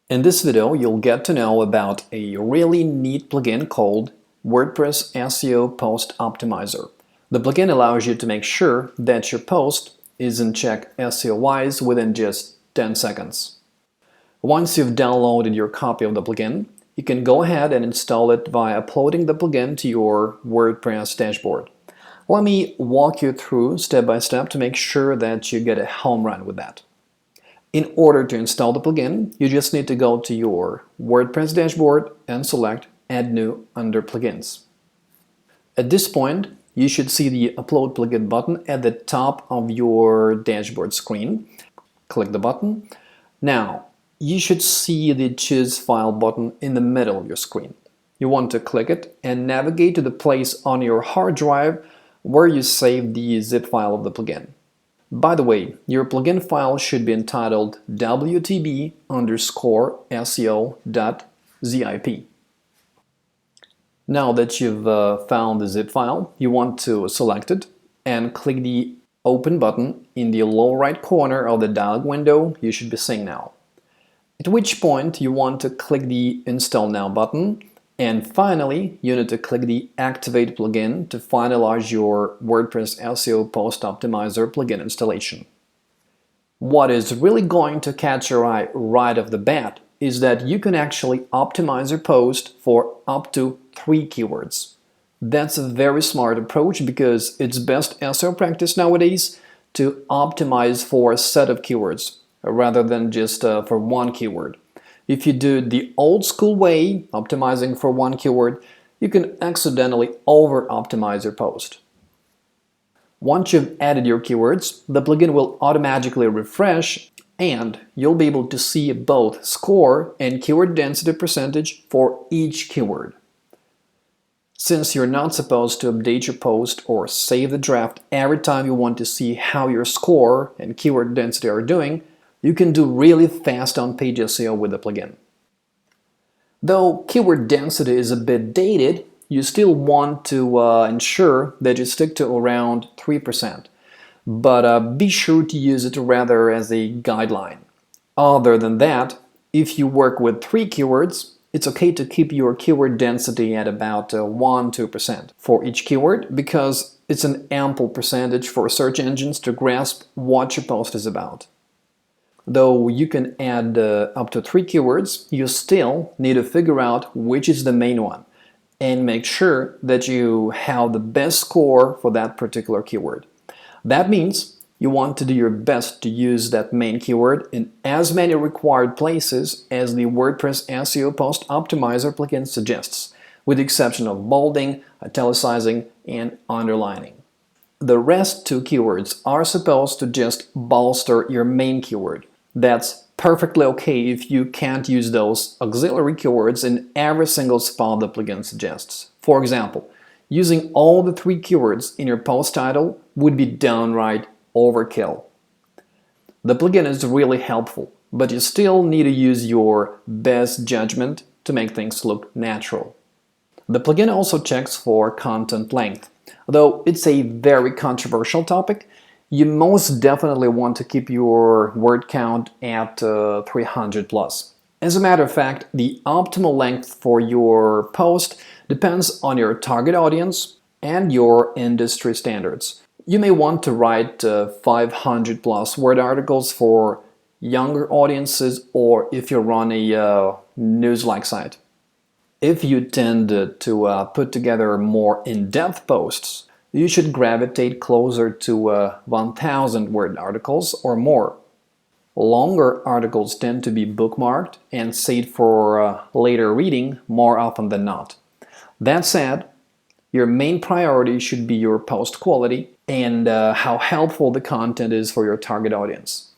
In this video, you'll get to know about a really neat plugin called WordPress SEO Post Optimizer. The plugin allows you to make sure that your post is in check SEO-wise within just 10 seconds. Once you've downloaded your copy of the plugin, you can go ahead and install it by uploading the plugin to your WordPress dashboard. Let me walk you through step by step to make sure that you get a home run with that. In order to install the plugin, you just need to go to your WordPress dashboard and select Add New under Plugins. At this point, you should see the Upload Plugin button at the top of your dashboard screen. Click the button. Now, you should see the Choose File button in the middle of your screen. You want to click it and navigate to the place on your hard drive where you save the zip file of the plugin. By the way, your plugin file should be entitled wtb_seo.zip. Now that you've found the zip file, you want to select it and click the Open button in the lower right corner of the dialog window you should be seeing now. At which point you want to click the Install Now button, and finally you need to click the Activate plugin to finalize your WordPress SEO Post Optimizer plugin installation. What is really going to catch your eye right off the bat is that you can actually optimize your post for up to 3 keywords. That's a very smart approach because it's best SEO practice nowadays to optimize for a set of keywords rather than just for one keyword. If you do the old school way, optimizing for one keyword, you can accidentally over-optimize your post. Once you've added your keywords, the plugin will automatically refresh and you'll be able to see both score and keyword density percentage for each keyword. Since you're not supposed to update your post or save the draft every time you want to see how your score and keyword density are doing, you can do really fast on-page SEO with the plugin. Though keyword density is a bit dated, you still want to ensure that you stick to around 3%. But be sure to use it rather as a guideline. Other than that, if you work with 3 keywords, it's okay to keep your keyword density at about 1–2% for each keyword because it's an ample percentage for search engines to grasp what your post is about. Though you can add up to 3 keywords, you still need to figure out which is the main one and make sure that you have the best score for that particular keyword. That means you want to do your best to use that main keyword in as many required places as the WordPress SEO Post Optimizer plugin suggests, with the exception of bolding, italicizing, and underlining. The rest 2 keywords are supposed to just bolster your main keyword. That's perfectly okay if you can't use those auxiliary keywords in every single spot the plugin suggests. For example, using all the 3 keywords in your post title would be downright overkill. The plugin is really helpful, but you still need to use your best judgment to make things look natural. The plugin also checks for content length. Though it's a very controversial topic, you most definitely want to keep your word count at 300 plus. As a matter of fact, the optimal length for your post depends on your target audience and your industry standards. You may want to write 500 plus word articles for younger audiences or if you run a news-like site. If you tend to put together more in-depth posts, you should gravitate closer to 1,000 word articles or more. Longer articles tend to be bookmarked and saved for later reading more often than not. That said, your main priority should be your post quality and how helpful the content is for your target audience.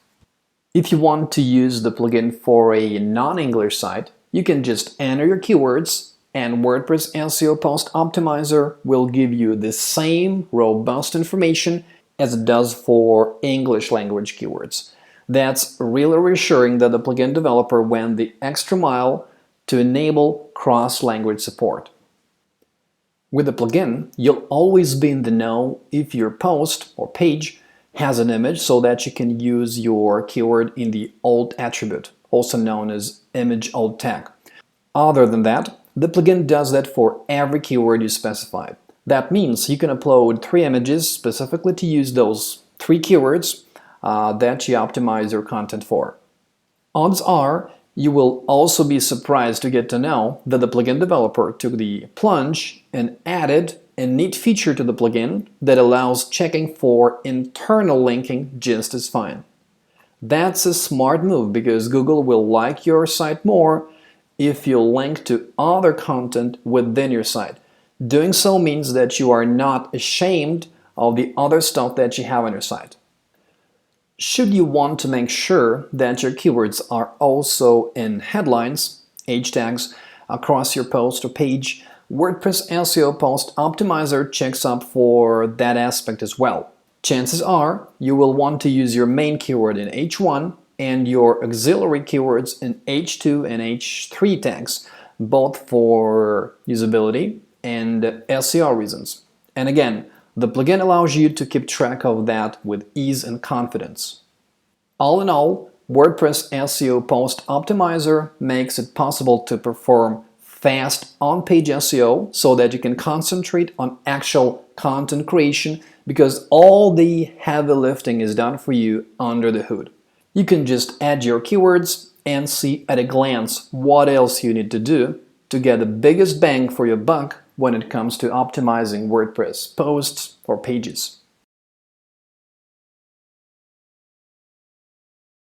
If you want to use the plugin for a non-English site, you can just enter your keywords and WordPress SEO Post Optimizer will give you the same robust information as it does for English language keywords. That's really reassuring that the plugin developer went the extra mile to enable cross-language support. With the plugin, you'll always be in the know if your post or page has an image so that you can use your keyword in the alt attribute also known as image alt tag. Other than that, the plugin does that for every keyword you specify. That means you can upload 3 images specifically to use those 3 keywords that you optimize your content for. Odds are you will also be surprised to get to know that the plugin developer took the plunge and added a neat feature to the plugin that allows checking for internal linking just as fine. That's a smart move because Google will like your site more if you link to other content within your site. Doing so means that you are not ashamed of the other stuff that you have on your site. Should you want to make sure that your keywords are also in headlines, H tags, across your post or page, WordPress SEO Post Optimizer checks up for that aspect as well. Chances are you will want to use your main keyword in H1 and your auxiliary keywords in H2 and H3 tags, both for usability and SEO reasons. And again, the plugin allows you to keep track of that with ease and confidence. All in all, WordPress SEO Post Optimizer makes it possible to perform fast on-page SEO so that you can concentrate on actual content creation because all the heavy lifting is done for you under the hood. You can just add your keywords and see at a glance what else you need to do to get the biggest bang for your buck when it comes to optimizing WordPress posts or pages.